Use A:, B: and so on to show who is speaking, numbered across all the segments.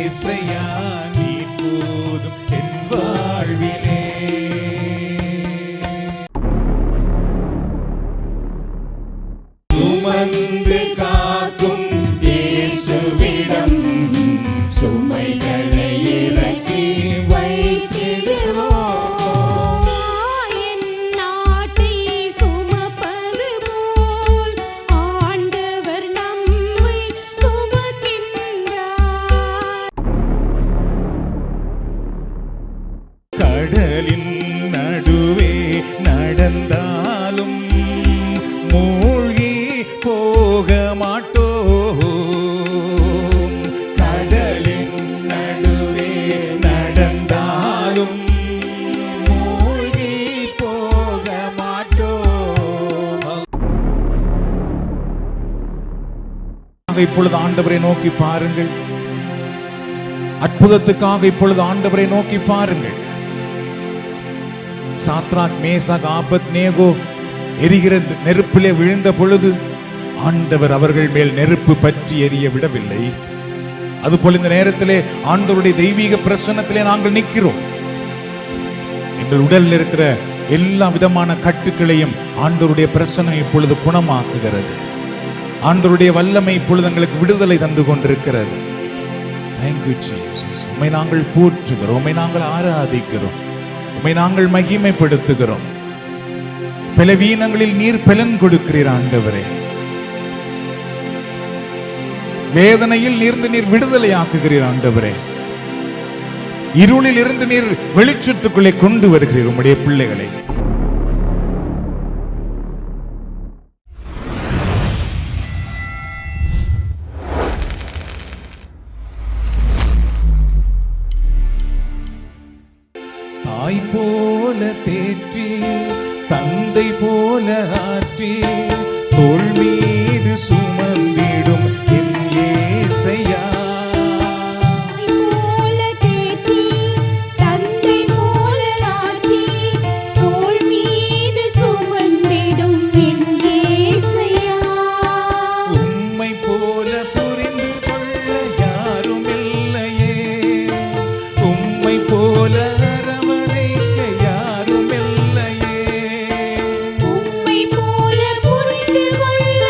A: ஏசையா நீ போதும் என் வாழ்விலே. சுமந்து காக்கும் இயேசுவிடம் சுமைகளை இறக்கி வைத்திடுவோம்.
B: என் நாட்டை சுமப்பது போல் ஆண்டவர் நம்மை சுமக்கின்றார்.
A: கடலின் நடுவே நடந்தாலும் மூழ்கி போக மாட்டோம். கடலின் நடுவே நடந்தாலும் மூழ்கி போக மாட்டோம். இப்பொழுது ஆண்டவரை நோக்கி பாருங்கள். அற்புதத்துக்காக இப்பொழுது ஆண்டவரை நோக்கி பாருங்கள். சாத்ராக், மேசாக், ஆபத்நேகோ எரிகிற நெருப்பிலே விழுந்த பொழுது ஆண்டவர் அவர்கள் மேல் நெருப்பு பற்றி எரிய விடவில்லை. அதுபோல் இந்த நேரத்திலே ஆண்டவருடைய தெய்வீக பிரசன்னத்திலே நாங்கள் நிற்கிறோம். எங்கள் உடலில் இருக்கிற எல்லா விதமான கட்டுக்களையும் ஆண்டவருடைய பிரசன்னம் இப்பொழுது குணமாக்குகிறது. ஆண்டவருடைய வல்லமை இப்பொழுது எங்களுக்கு விடுதலை தந்து கொண்டிருக்கிறது. Thank you Jesus. உம்மை நாங்கள் போற்றுகிறோம், உம்மை நாங்கள் ஆராதிக்கிறோம், உம்மை நாங்கள் மகிமைப்படுத்துகிறோம். பலவீனங்களில் நீர் பலன் கொடுக்கிறீர் ஆண்டவரே. வேதனையில் நீர் விடுதலை ஆக்குகிறீர் ஆண்டவரே. இருளில் இருந்து நீர் வெளிச்சத்துக்குள்ளே கொண்டு வருகிறீர் உம்முடைய பிள்ளைகளை. தாய் போல தேற்றி தந்தை போல ஆற்றி தோள் மீது சுமந்திடும் என் ஏசையா.
B: போல தேற்றி தந்தை போல ஆற்றி தோள் மீது சுமந்திடும் என் ஏசையா.
A: உம்மை போல புரிந்து கொள்ள யாரும் இல்லையே, உம்மை போல அரவணைக்க யாரும் இல்லையே,
B: உம்மை போல புரிந்து கொள்ள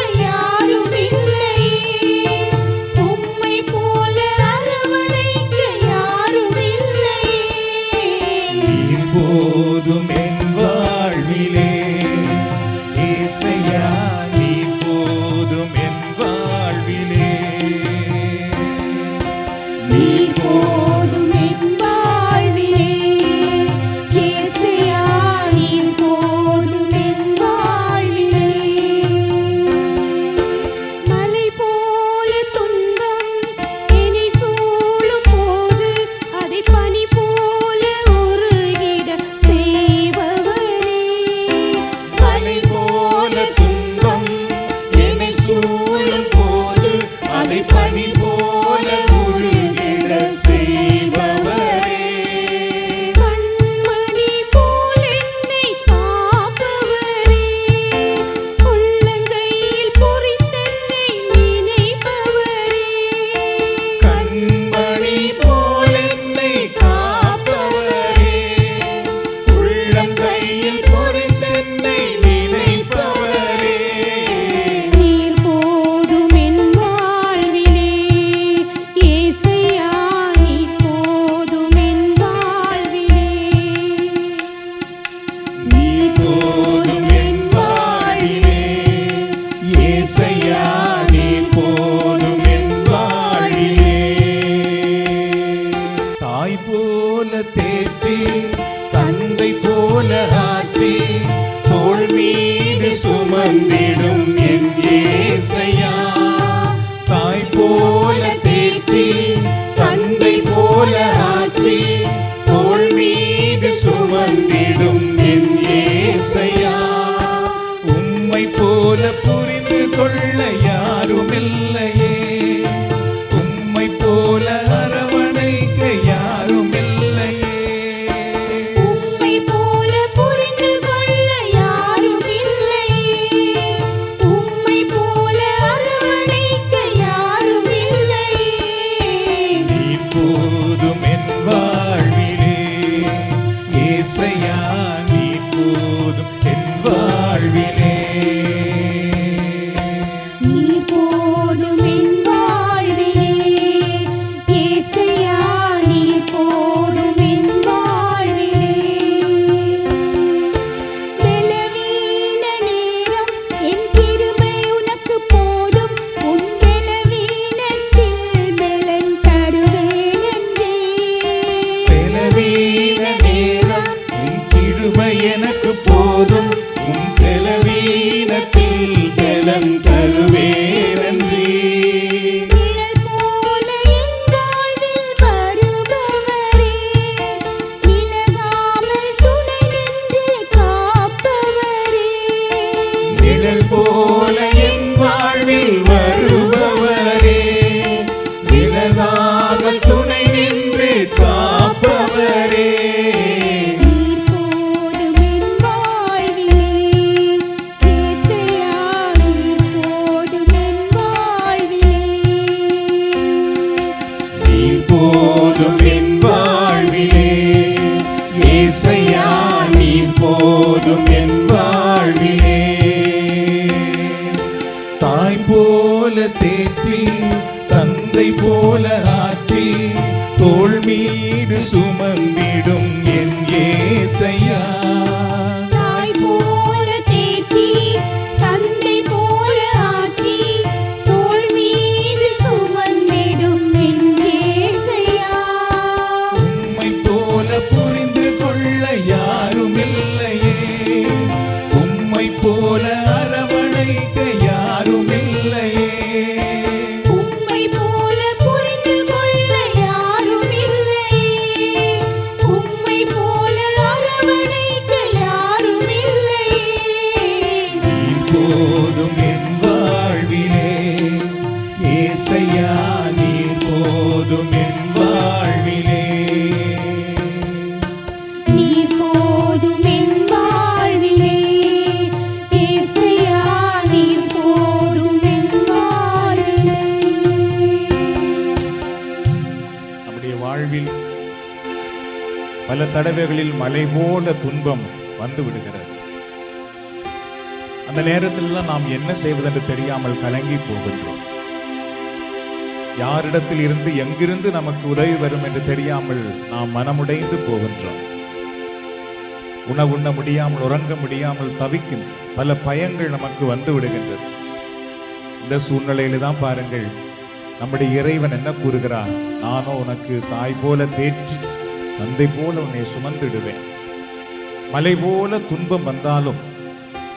A: காவல் துணை நின்று காப்பவரே.
B: நீர் போதும் என் வாழ்விலே இயேசையா, நீர் போதும் என் வாழ்விலே.
A: நீர் போதும் என் வாழ்விலே இயேசையா, நீர் போதும் என் வாழ்விலே. தாய் போல தேற்றி தந்தை போல ஆற்றி தோள் மீது சுமந்திடும் என் இயேசையா.
B: தாய் போல தேற்றி தந்தை போல ஆற்றி தோள் மீது சுமந்திடும் என் இயேசையா.
A: உம்மை போல புரிந்து கொள்ள யாரும் இல்லையே, உம்மை போல அரவணைக்க யாரும் இல்லையே.
B: உம்மை போல புரிந்து கொள்ள யாரும் இல்லையே, உம்மை போல அரவணைக்க யாரும் இல்லையே.
A: நீர் போதும் என் வாழ்விலே இயேசையா, நீர் போதும் என் வாழ்விலே.
B: நீர் போதும் என் வாழ்விலே இயேசையா, நீர் போதும் என் வாழ்விலே.
A: நம்முடைய வாழ்வில் பல தடவைகளில் மலை போல துன்பம் வந்து விடுகிறது. அந்த நேரத்திலெல்லாம் நாம் என்ன செய்வதென்று தெரியாமல் கலங்கி போகின்றோம். யாரிடத்தில் இருந்து எங்கிருந்து நமக்கு உதவி வரும் என்று தெரியாமல் நாம் மனமுடைந்து போகின்றோம். உணவுண்ண முடியாமல், உறங்க முடியாமல் தவிக்கின்றோம். பல பயங்கள் நமக்கு வந்து விடுகின்றது. இந்த சூழ்நிலையில தான் பாருங்கள், நம்முடைய இறைவன் என்ன கூறுகிறார்? நானோ உனக்கு தாய் போல தேற்றி தந்தை போல உன்னை சுமந்திடுவேன். மலை போல துன்பம் வந்தாலும்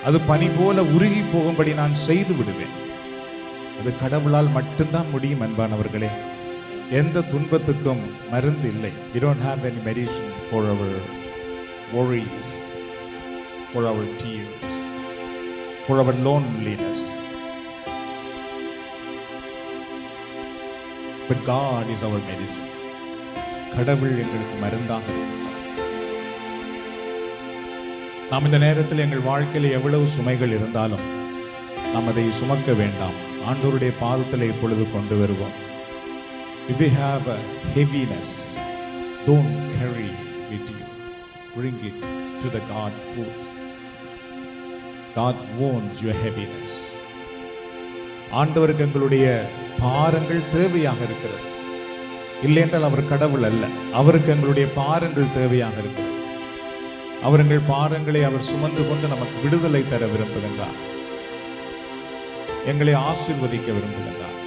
A: அது பனி போல உருகி போகும்படி நான் செய்து விடுவேன். அது கடவுளால் மட்டும்தான் முடியும் அன்பானவர்களே. எந்த துன்பத்துக்கும் மருந்து இல்லை. We don't have any medicine for our worries, for our tears, for our loneliness. But God is our medicine. கடவுள் எங்களுக்கு மருந்தாக இருக்கிறார். நாம் இந்த நேரத்தில் எங்கள் வாழ்க்கையில் எவ்வளவு சுமைகள் இருந்தாலும் நாம் அதை சுமக்க வேண்டாம். ஆண்டவருடைய பாதத்தில் இப்பொழுது கொண்டு வருவோம். If you have a heaviness, don't carry it you. Bring it to the God foot. God wants your heaviness. ஆண்டவருக்கு எங்களுடைய பாரங்கள் தேவையாக இருக்கிறது. இல்லை என்றால் அவர் கடவுள் அல்ல. அவருக்கு எங்களுடைய பாரங்கள் தேவையாக இருக்கிறது. அவர் எங்கள் பாரங்களை அவர் சுமந்து கொண்டு நமக்கு விடுதலை தர விரும்புகின்றார். எங்களை ஆசீர்வதிக்க விரும்புகின்றார்.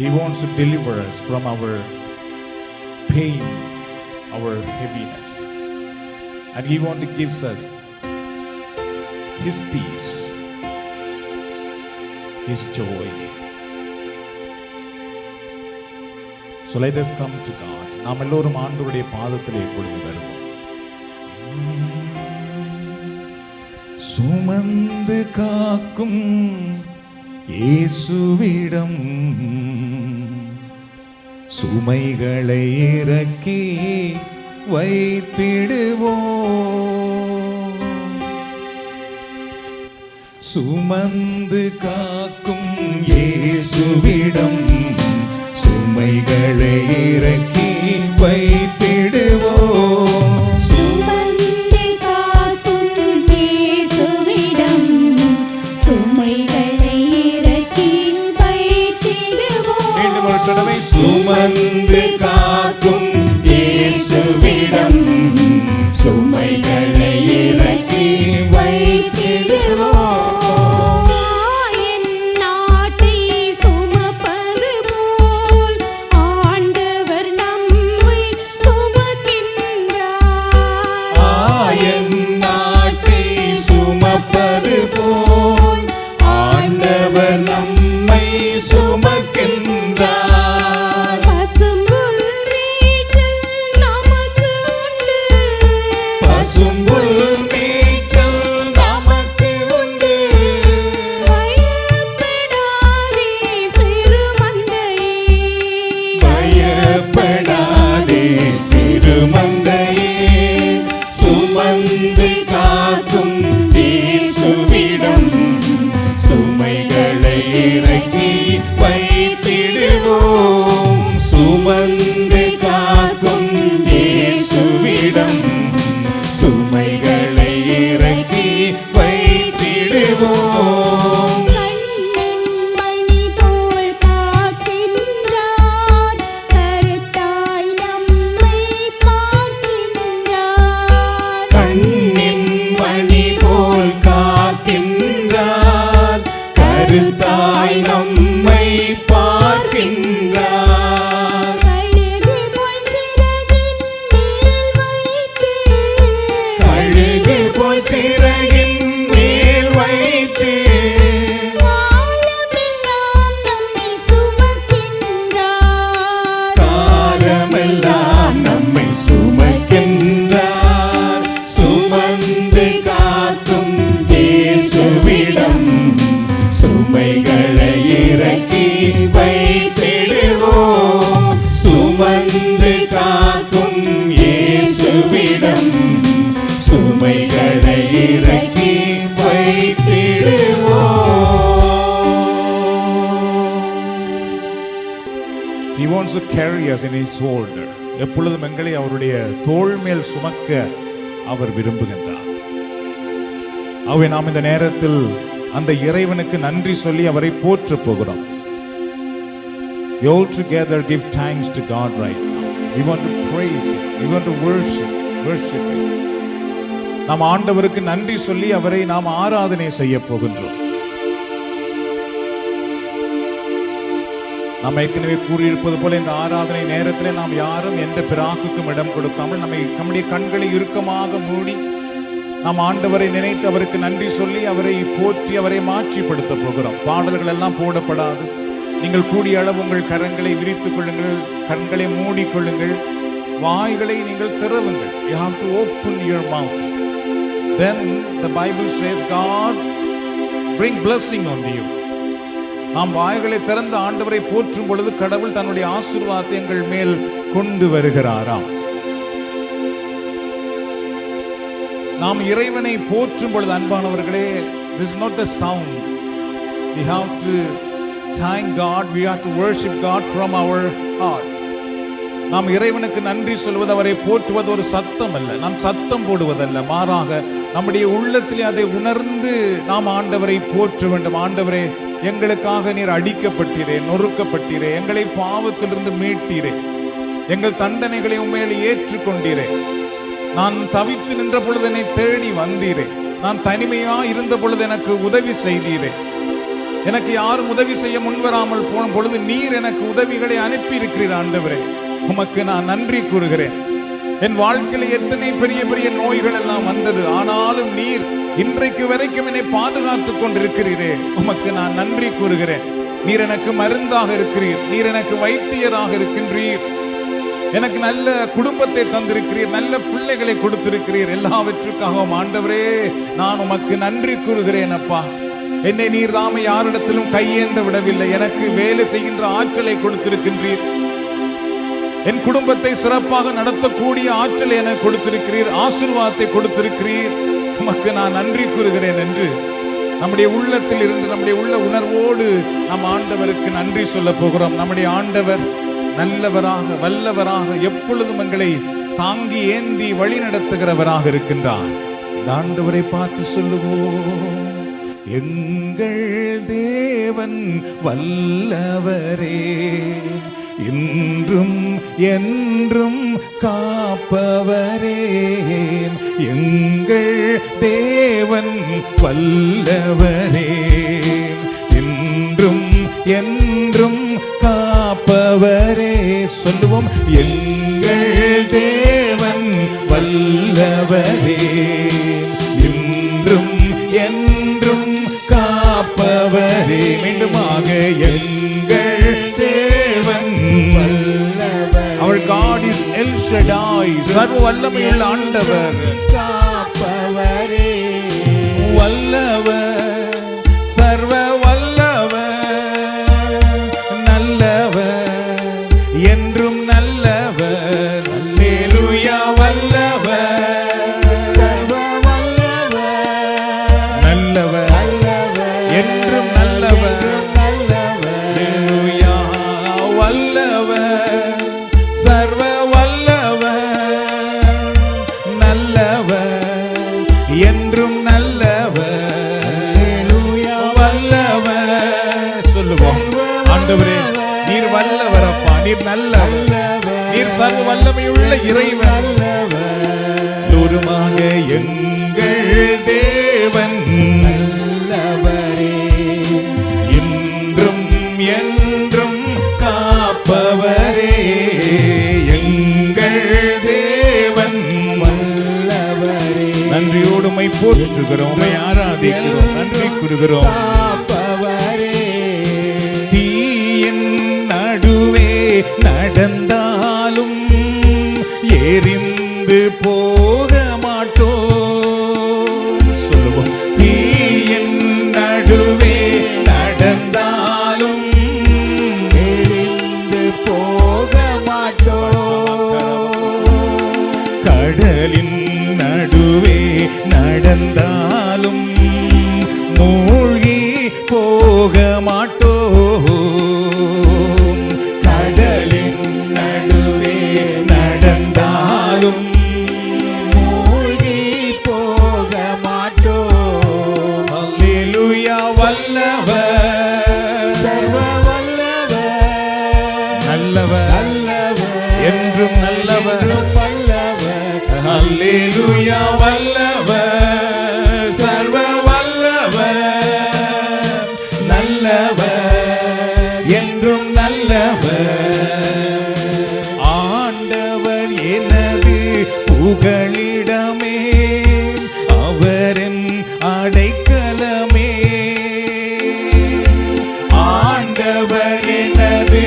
A: He wants to deliver us from our pain, our heaviness, and He wants to give us His peace, His joy. So let us come to God. நாம் எல்லோரும் ஆண்டவருடைய பாதத்திலே இப்பொழுது வருவோம். சுமந்து காக்கும் இயேசுவிடம் சுமைகளை இறக்கி வைத்திடுவோம். சுமந்து காக்கும் இயேசுவிடம் சுமைகளை இறக்கி வைத்திடுவோம்.
B: சுமந்து காக்கும் இயேசுவிடம் சுமைகளை இறக்கி வைத்திடுவோம்.
A: மீண்டும் ஒரு தடவை. சுமந்து காக்கும் இயேசுவிடம் சுமைகளை இறக்கி வைத்திடுவோம்.
B: என் நாட்டை சுமப்பது போல் ஆண்டவர் நம்மை
A: வந்து காக்கும் இயேசுவிடம் சுமைகளை இறக்கி He wants to carry us in his shoulder. எப்பொழுதும் எங்களை அவருடைய தோள் மேல் சுமக்க அவர் விரும்புகின்றார். ஆகவே நாம் இந்த நேரத்தில் அந்த இறைவனுக்கு நன்றி சொல்லி அவரை போற்ற போகிறோம். We all together give thanks to God right now. We want to praise him. We want to worship him. நாம் ஆண்டவருக்கு நன்றி சொல்லி அவரை நாம் ஆராதனை செய்ய போகின்றோம். நாம் ஏற்கனவே கூறியிருப்பது போல இந்த ஆராதனை நேரத்திலே நாம் யாரும் எந்த பிராக்குக்கும் இடம் கொடுக்காமல் நம்முடைய கண்களை இறுக்கமாக மூடி நாம் ஆண்டவரை நினைத்து அவருக்கு நன்றி சொல்லி அவரை போற்றி அவரை மாட்சிப்படுத்த போகிறோம். பாடல்கள் எல்லாம் போடப்படாது. நீங்கள் கூடிய அளவு உங்கள் கரங்களை விரித்துக் கொள்ளுங்கள், கண்களை மூடிக்கொள்ளுங்கள், வாய்களை நீங்கள் திறவுங்கள். You have to open your mouth. Then the Bible says God bring blessing on you. நாம் வாய்களை திறந்த ஆண்டவரை போற்றும் பொழுது கடவுள் தன்னுடைய ஆசீர்வாதத்தை எங்கள் மேல் கொண்டு வருகிறாராம். நாம் இறைவனை போற்றும் பொழுது அன்பானவர்களே, this is not the sound. We have to thank God, we have to worship God from our heart. நாம் இறைவனுக்கு நன்றி சொல்வது, அவரை போற்றுவது ஒரு சத்தம் அல்ல, நாம் சத்தம் போடுவதல்ல, மாறாக நம்முடைய உள்ளத்திலே அதை உணர்ந்து நாம் ஆண்டவரை போற்ற வேண்டும். ஆண்டவரே, எங்களுக்காக நீர் அடிக்கப்பட்டீரே, நொறுக்கப்பட்டீரே, எங்களை பாவத்திலிருந்து மீட்டீரே, எங்கள் தண்டனைகளை உண்மையில் ஏற்றுக்கொண்டீரே, நான் தவித்து நின்ற பொழுது என்னை தேடி வந்தீரே, நான் தனிமையா இருந்த பொழுது எனக்கு உதவி செய்தீரே, எனக்கு யாரும் உதவி செய்ய முன்வராமல் போன பொழுது நீர் எனக்கு உதவிகளை அனுப்பி இருக்கிறீர். ஆண்டவரே, உமக்கு நான் நன்றி கூறுகிறேன். என் வாழ்க்கையில் எத்தனை பெரிய பெரிய நோய்கள் எல்லாம் வந்தது, ஆனாலும் நீர் இன்றைக்கு வரைக்கும் என்னை பாதுகாத்துக் கொண்டிருக்கிறீரே, உமக்கு நான் நன்றி கூறுகிறேன். நீர் எனக்கு மருந்தாக இருக்கிறீர், நீர் எனக்கு வைத்தியராக இருக்கின்றீர், எனக்கு நல்ல குடும்பத்தை தந்திருக்கிறீர், நல்ல பிள்ளைகளை கொடுத்திருக்கிறீர். எல்லாவற்றுக்காகவும் ஆண்டவரே நான் உமக்கு நன்றி கூறுகிறேன். அப்பா, என்னை நீர் தாமே யாரிடத்திலும் கையேந்த விடவில்லை, எனக்கு வேலை செய்கின்ற ஆற்றலை கொடுத்திருக்கின்றீர், என் குடும்பத்தை சிறப்பாக நடத்தக்கூடிய ஆற்றலை எனக்கு கொடுத்திருக்கிறீர், ஆசீர்வாதத்தை கொடுத்திருக்கிறீர், உமக்கு நான் நன்றி கூறுகிறேன் என்று நம்முடைய உள்ளத்தில் இருந்து நம்முடைய உள்ள உணர்வோடு நம் ஆண்டவருக்கு நன்றி சொல்ல போகிறோம். நம்முடைய ஆண்டவர் நல்லவராக வல்லவராக எப்பொழுதும் எங்களை தாங்கி ஏந்தி வழி நடத்துகிறவராக இருக்கின்றார். இந்த ஆண்டவரை பார்த்து சொல்லுவோம், எங்கள் தேவன் வல்லவரே, இன்றும் என்றும் காப்பவரே, எங்கள் தேவன் வல்லவரே, இன்றும் என்றும் காப்பவரே. சொல்லுவோம், எங்கள் தேவன் வல்லவரே, இன்றும் என்றும் காப்பவரே. மீண்டுமாக, எங்கள் தேவன் வல்லவரே. Our God is El Shaddai, சர்வ வல்லமையுள்ள ஆண்டவர்,
B: காப்பவரே,
A: வல்லவர், சர்வ வல்லவர், நல்லவர், என்றும் நல்லவர். அல்லேலூயா, வல்லவர்,
B: சர்வ வல்லவர்,
A: நல்லவர், என்றும் நல்லவர். அல்லேலூயா, வல்லவர், சர்வ வல்லவர், நல்லவர், என்றும் நல்லவர். வல்லவர். சொல்லுவோம், ஆண்டவரே நீர் வல்லவரப்பா, நீர் நல்லவர், நீர் சர்வ வல்லமையுள்ள இறைவன். தூரமாக எங்கள் தேவன்
B: நல்லவரே,
A: இன்றும் என்றும் காப்பவரே, எங்கள் தேவன்
B: வல்லவரே.
A: நன்றியோடு உம்மை போற்றுகிறோம், உம்மை ஆராதிக்கிறோம், நன்றி கூறுகிறோம்.
B: காப்பவரே,
A: தீயின் நடுவே நடந்தாலும் எரிந்து போக மாட்டோம். சொல்லுவோம், தீயின் நடுவே நடந்தாலும்
B: எரிந்து போக மாட்டோம்.
A: கடலின் நடுவே நடந்தாலும் மூழ்கி போக மாட்டோம். கடலின் நடுவே நடந்தாலும்
B: மூழ்கி போக மாட்டோம்.
A: அல்லேலூயா. வல்லவர்,
B: சர்வ வல்லவர்,
A: நல்லவர்,
B: நல்லவர்,
A: என்றும் நல்லவர்.
B: என்றும் வல்லவர்.
A: அல்லேலூயா. வல்லவர், சர்வ வல்லவர், நல்லவர், என்றும் நல்லவர். ஆண்டவர் எனது புகழிடமே, அவரின் அடைக்கலமே. ஆண்டவர் எனது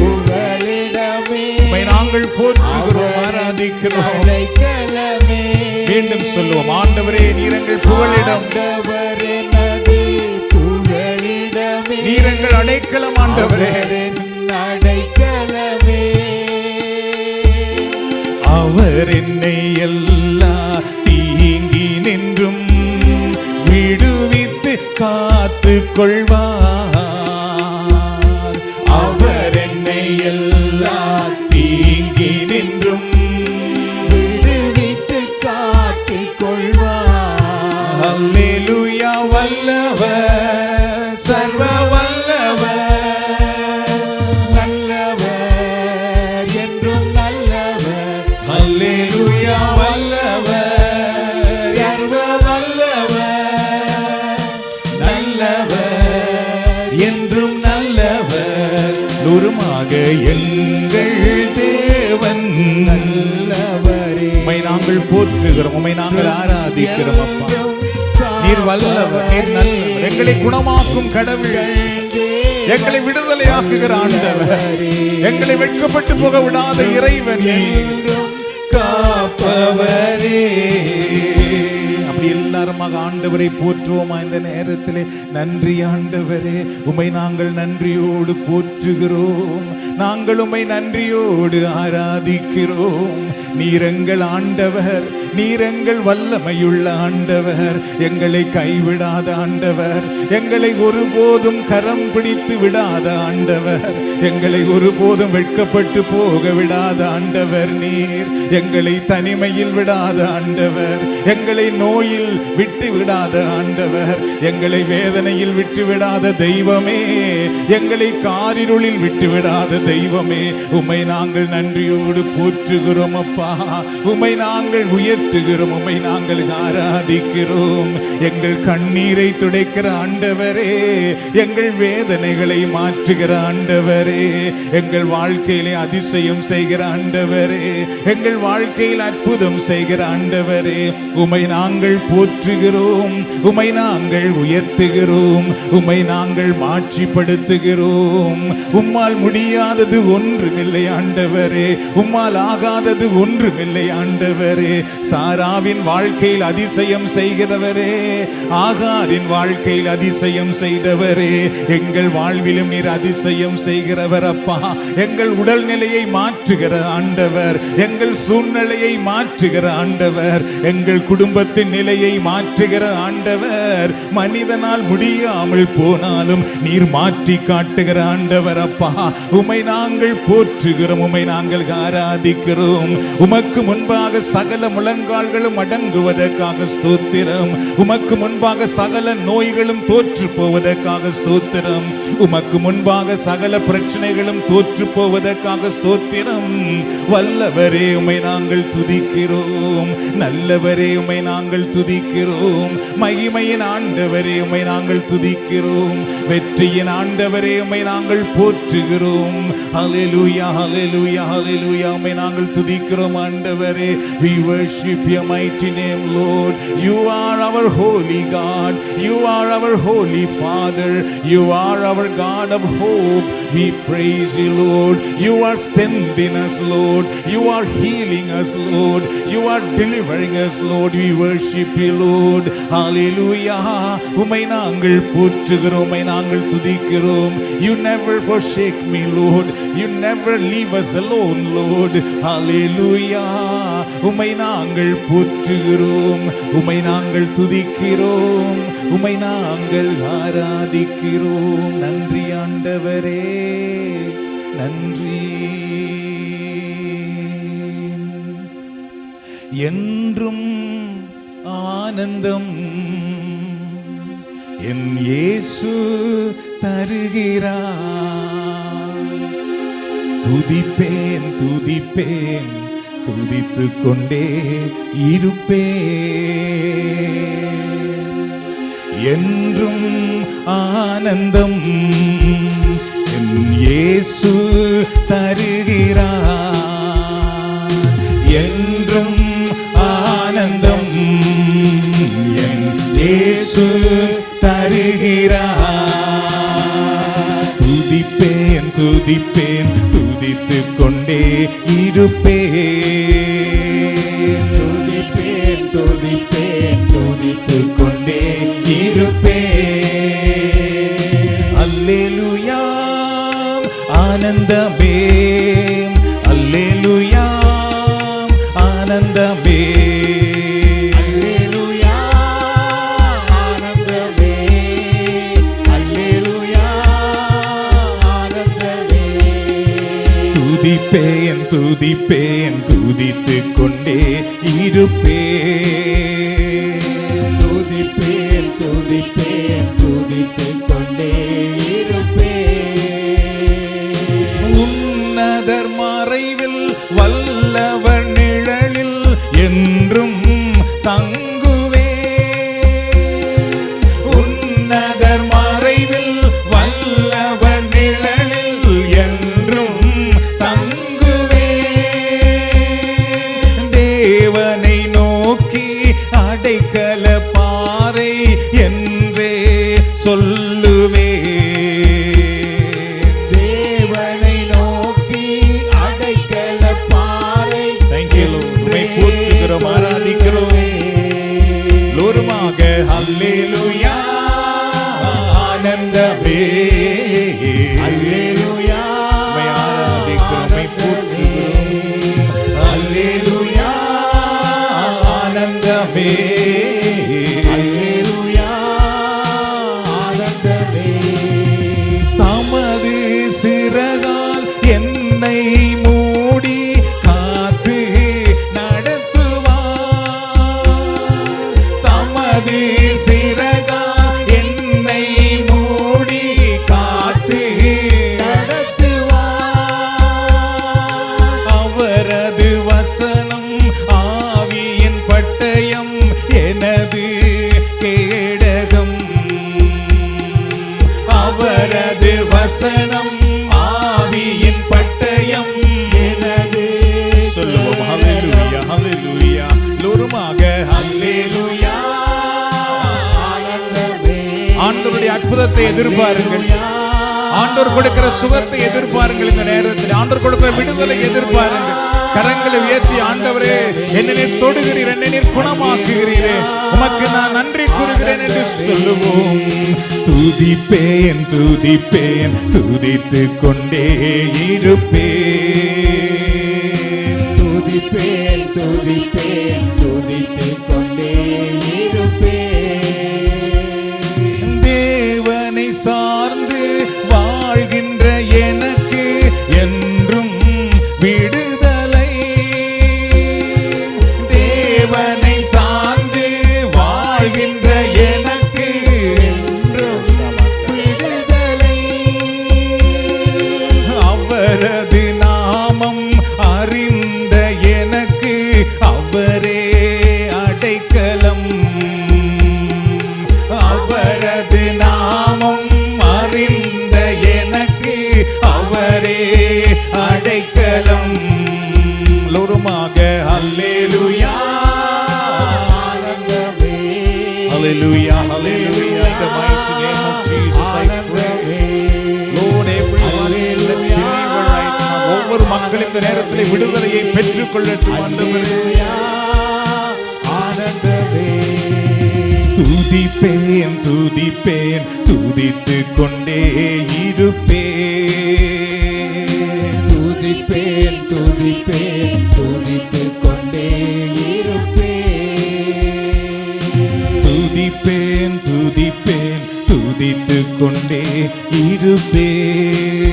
B: புகலிடமே,
A: உம்மை நாங்கள் போற்றுகிறோம், ஆராதிக்கிறோம்.
B: அடைக்கலமே.
A: மீண்டும் சொல்லுவோம், ஆண்டவரே நீர் எங்கள் புகழிடம்,
B: ஆண்டவர் எனது புகலிடமே,
A: நீர் எங்கள் அடைக்கலம். ஆண்டவரே
B: அவரின் அடைக்கலமே.
A: அவர் என்னை எல்லா தீங்கி நின்றும் விடுவித்து காத்து கொள்வார். அவர் என்னை எல்லா தீங்கி நின்றும்
B: விடுவித்து காத்துக் கொள்வார்.
A: அல்லேலூயா. வல்லவர், சர்வ வல்லவர்,
B: நல்லவர், என்றும் நல்லவர்.
A: அல்லேலூயா. வல்லவர், சர்வ வல்லவர், நல்லவர், என்றும் நல்லவர். நுருமாக எங்கள் தேவன்
B: நல்லவரே,
A: உம்மை நாங்கள் போற்றுகிறோம், உம்மை நாங்கள் ஆராதிக்கிறோம். அப்பா நீர் வல்லவர், நீர் நல்லவர், எங்களை குணமாக்கும் கடவுள், எங்களை விடுதலையாக்குகிற ஆண்டவர், எங்களை வெட்கப்பட்டு போக விடாத இறைவன், காப்பவரே. அப்படி எல்லாருமாக ஆண்டவரை போற்றுவோமா இந்த நேரத்திலே? நன்றி ஆண்டவரே, உம்மை நாங்கள் நன்றியோடு போற்றுகிறோம், நாங்கள் உம்மை நன்றியோடு ஆராதிக்கிறோம். நீர் எங்கள் ஆண்டவர், நீர் எங்கள் வல்லமையுள்ள ஆண்டவர், எங்களை கைவிடாத ஆண்டவர், எங்களை ஒருபோதும் கரம் பிடித்து விடாத ஆண்டவர், எங்களை ஒருபோதும் வெட்கப்பட்டு போக விடாத ஆண்டவர் நீர், எங்களை தனிமையில் விடாத ஆண்டவர், எங்களை நோயில் விட்டு விடாத ஆண்டவர், எங்களை வேதனையில் விட்டு விடாத தெய்வமே, எங்களை காரிருளில் விட்டு விடாத தெய்வமே, உம்மை நாங்கள் நன்றியோடு போற்றுகிறோம் அப்பா, உம்மை நாங்கள் உயர்த்துகிறோம், உம்மை நாங்கள் ஆராதிக்கிறோம். எங்கள் கண்ணீரை துடைக்கிற ஆண்டவரே, எங்கள் வேதனைகளை மாற்றுகிற ஆண்டவரே, எங்கள் வாழ்க்கையிலே அதிசயம் செய்கிற ஆண்டவரே, எங்கள் வாழ்க்கையில் அற்புதம் செய்கிற ஆண்டவரே, உம்மை நாங்கள் போற்றுகிறோம், உம்மை நாங்கள் உயர்த்துகிறோம், உம்மை நாங்கள் மாட்சிப்படுத்துகிறோம். உம்மால் முடியாதது ஒன்றுமில்லை ஆண்டவரே, உம்மால் ஆகாதது ஒன்றுமில்லை ஆண்டவரே. சாராவின் வாழ்க்கையில் அதிசயம் செய்கிறவரே, ஆகாரின் வாழ்க்கையில் அதிசயம் செய்தவரே, எங்கள் வாழ்விலும் நீர் அதிசயம் செய்கிறவர் அப்பா. எங்கள் உடல்நிலையை மாற்றுகிற ஆண்டவர், எங்கள் சூழ்நிலையை மாற்றுகிற ஆண்டவர், எங்கள் குடும்பத்தின் நிலையை மாற்றுகிற ஆண்டவர், மனிதனால் முடியாமல் போனாலும் நீர் மாற்றி காட்டுகிற ஆண்டவர் அப்பா. உம்மை நாங்கள் போற்றுகிறோம், உம்மை நாங்கள் ஆராதிக்கிறோம். உமக்கு முன்பாக சகல முழங்கால்களும் அடங்குவதற்காக ஸ்தோத்திரம், உமக்கு முன்பாக சகல நோய்களும் தோற்று போவதற்காக ஸ்தோத்திரம், உமக்கு முன்பாக சகல பிரச்சனைகளும் தோற்று போவதற்காக ஸ்தோத்திரம். வல்லவரே உம்மை நாங்கள் துதிக்கிறோம், நல்லவரே உம்மை நாங்கள் துதிக்கிறோம், மகிமையின் ஆண்டவரே உம்மை நாங்கள் துதிக்கிறோம், வெற்றியின் ஆண்டவரே உம்மை நாங்கள் போற்றுகிறோம். ஹல்லேலூயா ஹல்லேலூயா ஹல்லேலூயா, உம்மை நாங்கள் துதிக்கிறோம் ஆண்டவரே. We worship your mighty name Lord. You are our holy God, you are our holy Father, you are our God of hope. We praise you Lord. You are strengthening us Lord, you are healing us Lord, you are delivering us Lord. We worship you Lord. Hallelujah. உம்மை நாங்கள் போற்றுகிறோம், உம்மை நாங்கள் துதிக்கிறோம். You never forsake me, Lord. You never leave us alone, Lord. Hallelujah. உம்மை நாங்கள் போற்றுகிறோம், உம்மை நாங்கள் துதிக்கிறோம், உம்மை நாங்கள் ஆராதிக்கிறோம். நன்றி ஆண்டவரே, நன்றி. என்றும் ஆனந்தம் என் இயேசு தருகிறார். துதிப்பேன் துதிப்பேன் துதித்துக் கொண்டே இருப்பேன். என்றும் ஆனந்தம் என் இயேசு தருகிறார். என்றும் ஆனந்தம் என் இயேசு தருகிறார். துதிப்பேன் துதிப்பேன் துதித்துக் கொண்டே இருப்பேன்.
B: துதிப்பேன் துதிப்பேன் துதித்துக் கொண்டே இருப்பேன்.
A: அல்லேலூயா ஆனந்தமே, அல்லேலூயா ஆனந்தமே,
B: அல்லேலூயா ஆனந்தமே, அல்லேலூயா ஆனந்தமே.
A: துதிப்பேன் துதிப்பேன் துதித்துக் கொண்டே இருப்பேன்.
B: துதிப்பேன் துதிப்பேன் துதித்துக் கொண்டே இருப்பேன்.
A: உன்னதர் மறைவில் வல்லவர் நிழலில் என்றும் தங்குவேன். உன்னதர் மறைவில் வல்லவர் நிழலில் என்றும் தங்குவேன். தேவனை நோக்கி அடைக்கல பாறை என்றே சொல்லுவேன்.
B: தேவனை நோக்கி அடைக்கல பாறை.
A: Thank you, Lord. உம்மை போற்றுகிறோம், ஆராதிக்கிறோம். லோருமாக அல்லேலூயா ஆனந்தமே,
B: அல்லேலூயா
A: உம்மை ஆராதிக்கிறோம், உம்மை போற்றுகிறோம். அல்லேலூயா ஆனந்தமே,
B: அல்லேலூயா ஆனந்தமே.
A: தமது சிறகால் என்னை மூடி காத்து நடத்துவார். தமது சிறகால் என்னை மூடி காத்து
B: நடத்துவார்.
A: அவரது வசனம் ஆவியின் பட்டயம் எனது கேடகம். அவரது வசனம் ஆவியின் பட்டயம்
B: எனது
A: சொல்லுவோம். ஹல்லேலூயா ஹல்லேலூயா லோருமாக ஹல்லேலூயா.
B: ஆனந்தமே.
A: ஆண்டவருடைய அற்புதத்தை எதிர்பாருங்கள். ஆண்டவர் கொடுக்கிற சுகத்தை எதிர்பாருங்கள். இந்த நேரத்தில் ஆண்டவர் கொடுக்கிற விடுதலை எதிர்பாருங்கள். கரங்களை உயர்த்தி, ஆண்டவரே என்னை நீர் தொடுகிறீர், என்னை நீர் குணமாக்குகிறீரே, உமக்கு நான் நன்றி கூறுகிறேன் என்று சொல்லுவோம். துதிப்பேன் துதிப்பேன் துதித்துக் கொண்டே இருப்பேன்.
B: துதிப்பேன் துதிப்பேன் துதித்துக் கொண்டே இருப்பேன்.
A: தேவனை சார்ந்து வாழ்கின்ற எனக்கு என்றும் விடுதலை. தேவனை சார்ந்து வாழ்கின்ற எனக்கு
B: என்றும் விடுதலை.
A: அவரது நாமம் அறிந்த எனக்கு அவரே அடைக்கலம். அவரது நாமம் அறிந்த எனக்கு அவரே அடைக்கலம். லோருமாக அல்லேலூயா
B: ஆனந்தமே.
A: ஹல்லேலூயா ஹல்லேலூயா. In the mighty name of Jesus I pray. Lord, everyone in the believer right now, ஒவ்வொரு மக்கள் இந்த நேரத்தில் விடுதலையை பெற்றுக் கொள்ளட்டும் ஆண்டவரே.
B: ஆனந்தமே.
A: துதிப்பேன் துதிப்பேன் துதித்து கொண்டே இருப்பேன்.
B: துதிப்பேன் துதிப்பேன் துதித்து கொண்டே இருப்பேன்.
A: துதிப்பேன் துதிப்பேன் துதித்து கொண்டே இருப்பேன்.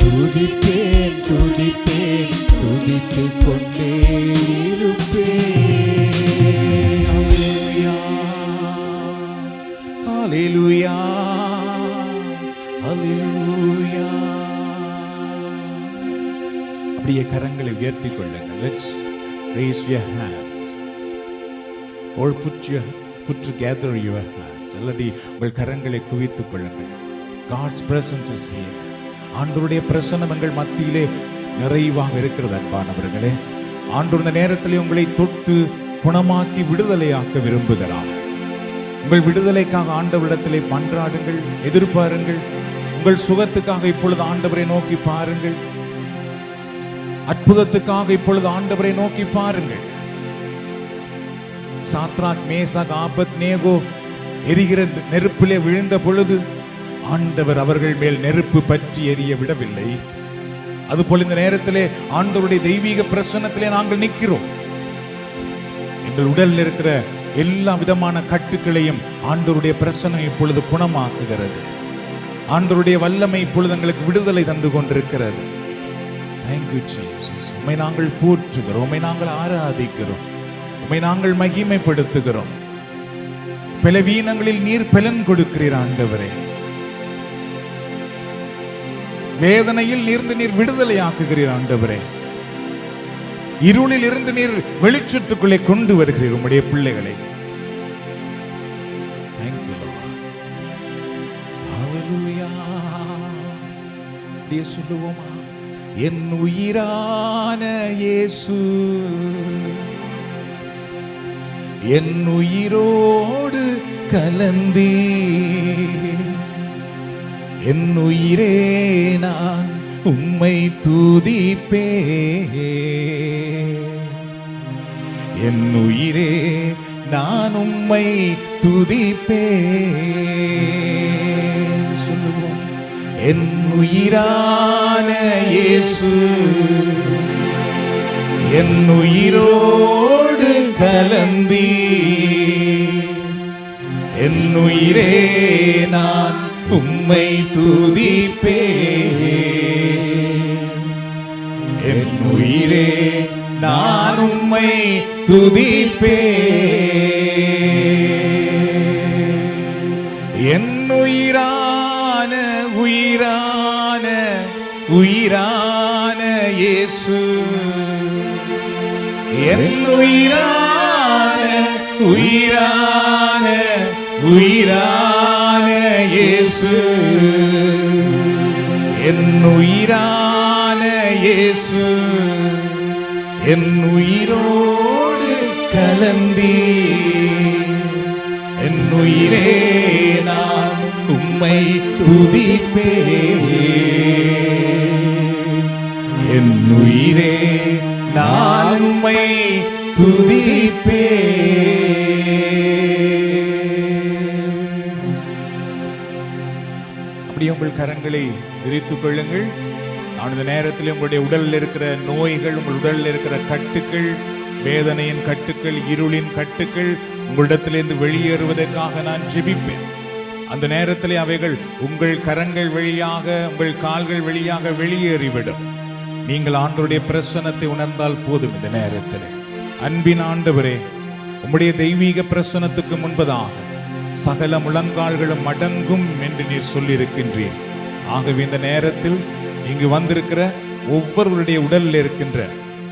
B: துதிப்பேன் துதிப்பேன் துதித்து கொண்டே இருப்பேன்.
A: ஹல்லேலூயா ஹல்லேலூயா. அப்படியே கரங்களை உயர்த்திக் கொள்ளுங்கள். Let's raise your hands. All put together your hands. அல்லது உங்கள் கரங்களை குவித்துக் கொள்ளுங்கள். God's presence is here. ஆண்டவருடைய பிரசன்னம் எங்கள் மத்தியிலே நிறைவாக இருக்கிறது. அன்பானவர்களே, ஆண்டவர் இந்த நேரத்திலே உங்களை தொட்டு குணமாக்கி விடுதலையாக்க விரும்புகிறார். உங்கள் விடுதலைக்காக ஆண்டவரிடத்திலே மன்றாடுங்கள், எதிர்பாருங்கள். உங்கள் சுகத்துக்காக இப்பொழுது ஆண்டவரை நோக்கி பாருங்கள். அற்புதத்துக்காக இப்பொழுது ஆண்டவரை நோக்கி பாருங்கள். சாத்ராக், மேசாக், ஆபத்நேகோ எரிகிற நெருப்பிலே விழுந்த பொழுது ஆண்டவர் அவர்கள் மேல் நெருப்பு பற்றி எரிய விடவில்லை. அதுபோல் இந்த நேரத்திலே ஆண்டவருடைய தெய்வீக பிரசன்னத்திலே நாங்கள் நிற்கிறோம். எங்கள் உடலில் இருக்கிற எல்லா விதமான கட்டுக்களையும் ஆண்டவருடைய பிரசன்னம் இப்பொழுது குணமாக்குகிறது. ஆண்டவருடைய வல்லமை இப்பொழுது எங்களுக்கு விடுதலை தந்து கொண்டிருக்கிறது. Thank you Jesus. உம்மை நாங்கள் போற்றுகிறோம், உம்மை நாங்கள் ஆராதிக்கிறோம், உம்மை நாங்கள் மகிமைப்படுத்துகிறோம். பலவீனங்களில் நீர் பலன் கொடுக்கிறீர் ஆண்டவரே. வேதனையில் நீர் விடுதலை ஆக்குகிறீர் ஆண்டவரே. இருளில் இருந்து நீர் வெளிச்சத்துக்குள்ளே கொண்டு வருகிறீர் உம்முடைய பிள்ளைகளை. Thank you Lord. Hallelujah. அப்படியே சொல்லுவோமா? என் உயிரான இயேசு என் உயிரோடு கலந்தே, என் உயிரே நான் உம்மை துதிப்பேன். என் உயிரே நான் உம்மை துதிப்பேன். சொல்லுவோம். என் உயிரான இயேசு என் உயிரோடு கலந்தீ, என் உயிரே நான் உம்மை துதிப்பேன். என் உயிரே நான் உம்மை துதிப்பேன். என் உயிரான உயிரான உயிரான இயேசு, என் உயிரான உயிரான உயிரான இயேசு, என் உயிரான இயேசு என் உயிரோடு கலந்தீ, என் உயிரே நான் உம்மை துதிப்பேன். என் உயிரே நான் உம்மை துதிப்பேன். அப்படியே உங்கள் கரங்களை விரித்துக் கொள்ளுங்கள். நான் இந்த நேரத்தில் உங்களுடைய உடலில் இருக்கிற நோய்கள், உங்கள் உடலில் இருக்கிற கட்டுக்கள், வேதனையின் கட்டுக்கள், இருளின் கட்டுக்கள் உங்களிடத்திலிருந்து வெளியேறுவதற்காக நான் ஜெபிப்பேன். அந்த நேரத்திலே அவைகள் உங்கள் கரங்கள் வழியாக, உங்கள் கால்கள் வழியாக வெளியேறிவிடும். நீங்கள் ஆண்டவருடைய பிரசன்னத்தை உணர்ந்தால் போதும். இந்த நேரத்தில் அன்பின் ஆண்டவரே, உம்முடைய தெய்வீக பிரசன்னத்துக்கு முன்பதாக சகல முழங்கால்களும் அடங்கும் என்று நீர் சொல்லியிருக்கின்றீர். ஆகவே இந்த நேரத்தில் இங்கு வந்திருக்கிற ஒவ்வொருவருடைய உடலில் இருக்கின்ற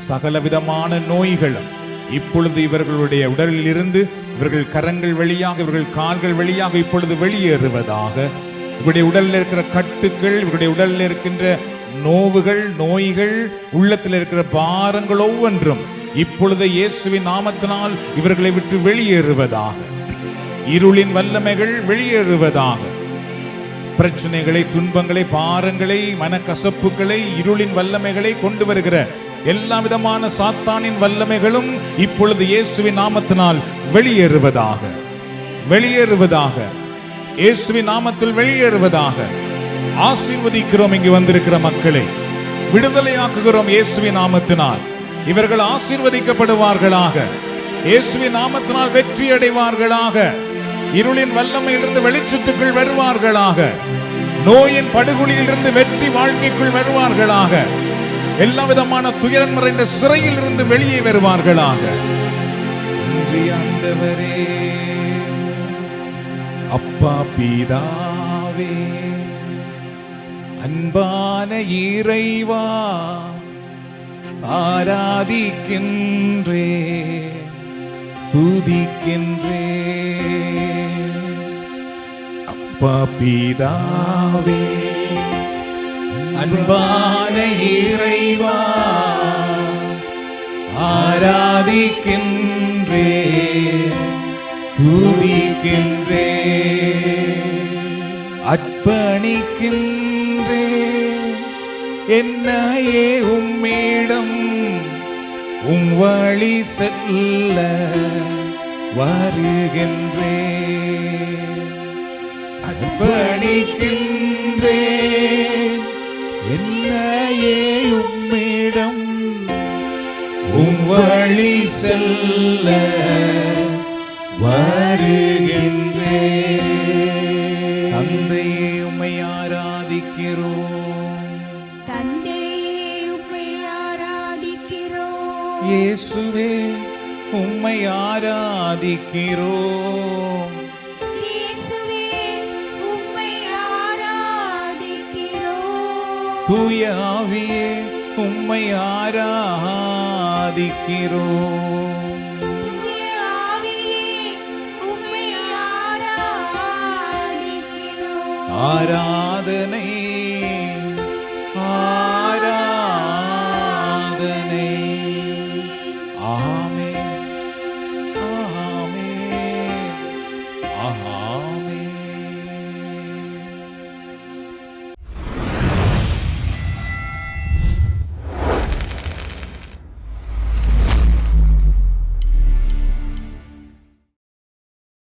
A: சகல விதமான நோய்களும் இப்பொழுது இவர்களுடைய உடலில் இருந்து இவர்கள் கரங்கள் வழியாக, இவர்கள் கால்கள் வழியாக இப்பொழுது வெளியேறுவதாக. இவருடைய உடலில் இருக்கிற கட்டுக்கள், இவருடைய உடலில் இருக்கின்ற நோவுகள், நோய்கள், உள்ளத்தில் இருக்கிற பாரங்கள் ஒவ்வொன்றும் இப்பொழுது இயேசுவின் நாமத்தினால் இவர்களை விட்டு வெளியேறுவதாக. இருளின் வல்லமைகள் வெளியேறுவதாக. பிரச்சனைகளை, துன்பங்களை, பாரங்களை, மனக்கசப்புகளை, இருளின் வல்லமைகளை கொண்டு வருகிற எல்லா விதமான சாத்தானின் வல்லமைகளும் இப்பொழுது இயேசுவின் நாமத்தினால் வெளியேறுவதாக. வெளியேறுவதாக, இயேசுவின் நாமத்தில் வெளியேறுவதாக. ஆசீர்வதிக்கிறோம் இங்கு வந்திருக்கிற மக்களை, விடுதலையாக்குகிறோம் இயேசுவின் நாமத்தினால். இவர்கள் ஆசீர்வதிக்கப்படுவார்களாக, இயேசுவின் நாமத்தினால் வெற்றி அடைவார்களாக, இருளின் வல்லமையிலிருந்து வெளிச்சத்துக்குள் வருவார்களாக, நோயின் படுகொலியிலிருந்து வெற்றி வாழ்க்கைக்குள் வருவார்களாக, எல்லா விதமான துயரம் நிறைந்த சிறையில் இருந்து வெளியே வருவார்களாக. இன்றைய ஆண்டவரே, அப்பா பிதாவே, அன்பான இறைவா, ஆராதிக்கின்றே, துதிக்கின்றே. அப்பா பிதாவே, அன்பான இறைவா, ஆராதிக்கின்றே, துதிக்கின்றே, அர்ப்பணிக்கின்றே, என்னையே உம்மிடம் உம் வழி செல்ல வருகின்றே. அர்ப்பணிக்கின்றே, என்னையே உம்மிடம் உம் வழி செல்ல வருகின்றே. தந்தையே உம்மை ஆராதிக்கிறோம்,
C: தந்தையே உம்மை ஆராதிக்கிறோம்,
A: இயேசுவே உம்மை ஆராதிக்கிறோம்,
C: இயேசுவே உம்மை ஆராதிக்கிறோம்,
A: தூய ஆவியே உம்மை ஆராதிக்கிறோம்,
C: தூய ஆவியே உம்மை ஆராதிக்கிறோம்.
A: ஆராதனை